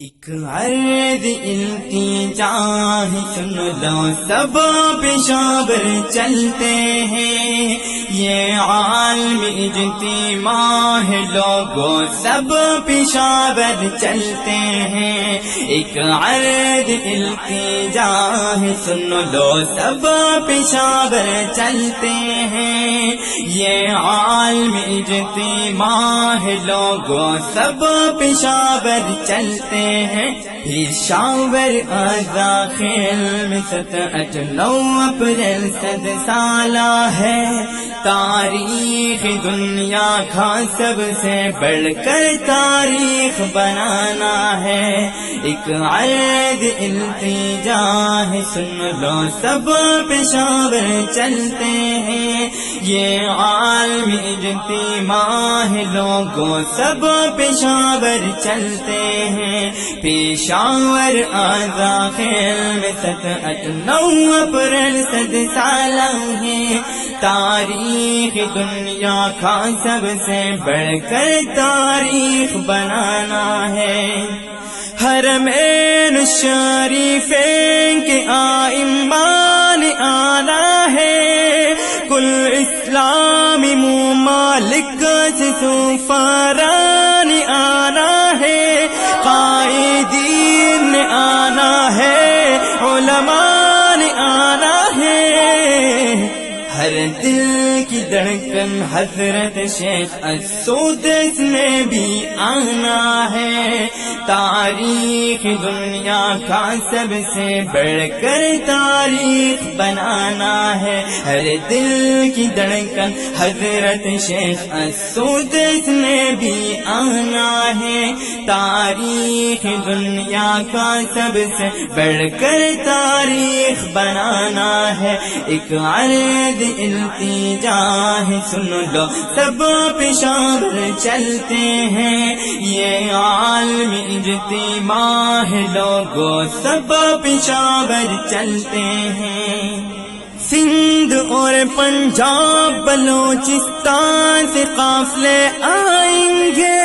ایک عرض التجا ہے سن لو سب پیشابر چلتے ہیں، یہ عالم اجتماع ہے لوگوں سب پیشابر چلتے ہیں۔ ایک عرض التجا ہے سن لو سب پیشابر چلتے ہیں، یہ عالم اجتماع ہے لوگوں سب پیشابر چلتے ہیں۔ پشاور آزا خیل میں 7-8-9 اپریل 100 سالہ ہے، تاریخ دنیا کا سب سے بڑھ کر تاریخ بنانا ہے۔ ایک عرض التجا ہے سن لو سب پشاور چلتے ہیں، یہ عالم اجتماع ہے لوگوں سب پشاور چلتے ہیں۔ پشاور آزا خیل میں 7-8-9 اپریل 100 سالہ ہے، تاریخ دنیا کا سب سے بڑھ کر تاریخ بنانا ہے۔ حرمین شریفین کے آئمان آنا ہے، کل اسلامی ممالک سے سفران آنا ہے، قائدین آنا ہے، علماء آنا ہے۔ ہر دل کی دھڑکن حضرت شیخ السدس نے بھی آنا ہے، تاریخ دنیا کا سب سے بڑھ کر تاریخ بنانا ہے۔ ہر دل کی دھڑکن حضرت شیخ السدس نے بھی آنا ہے، تاریخ دنیا کا سب سے بڑھ کر تاریخ بنانا ہے۔ ایک عرض التجا ہے سن لو سب پشاور چلتے ہیں، یہ عالم اجتماع ہے لوگوں سب پشاور چلتے ہیں۔ سندھ اور پنجاب بلوچستان سے قافلے آئیں گے،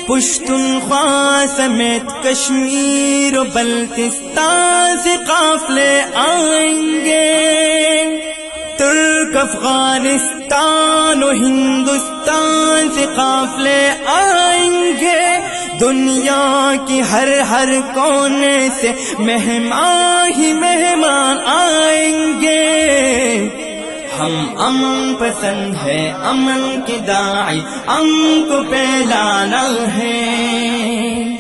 پشتونخوا سمیت کشمیر و بلتستان سے قافلے آئیں گے، ترک افغانستان و ہندوستان سے قافلے آئیں گے، دنیا کی ہر کونے سے مہمان ہی مہمان آئیں گے۔ ہم امن پسند ہے، امن کے داعی امن کو پھیلانا ہے،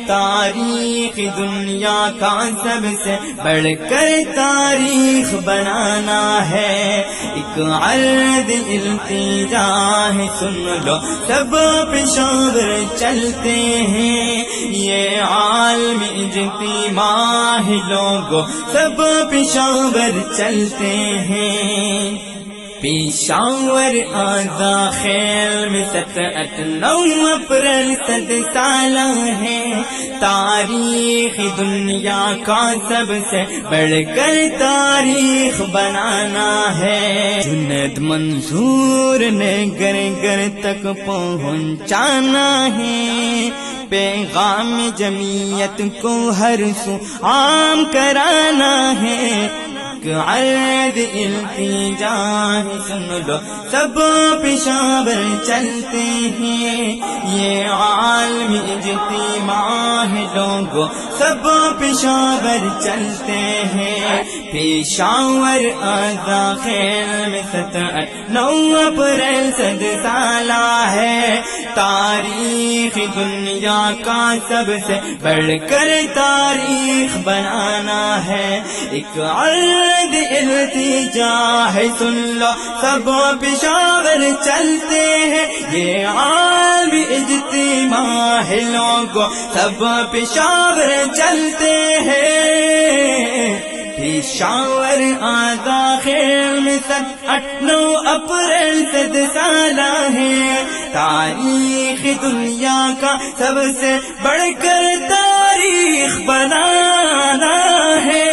تاریخ دنیا کا سب سے بڑھ کر تاریخ بنانا ہے۔ ایک عرض التجا ہے سن لو سب پشاور چلتے ہیں، یہ عالم اجتماع ہے لوگوں سب پشاور چلتے ہیں۔ پشاور آزا خیل میں 7-8-9 اپریل 100 سالہ ہے، تاریخ دنیا کا سب سے بڑھ کر تاریخ بنانا ہے۔ جنید منصور نے گھر گھر تک پہنچانا ہے، پیغام جمعیت کو ہر سو عام کرانا ہے۔ عرض التجا ہے سن لو سب پشاور چلتے ہیں، یہ عالم اجتماع ہے لوگوں سب پشاور چلتے ہیں۔ پشاور آزا خیل میں 7-8-9 اپریل 100 سالہ ہے، تاریخ دنیا کا سب سے بڑھ کر تاریخ بنانا ہے۔ ایک عرض التجا ہے سن لو سب پشاور چلتے ہیں، یہ عالم اجتماع ہے لوگوں سب پشاور چلتے ہیں۔ پشاور آزا خیل میں 7-8-9 اپریل 100 سالہ ہے، تاریخ دنیا کا سب سے بڑھ کر تاریخ بنانا ہے۔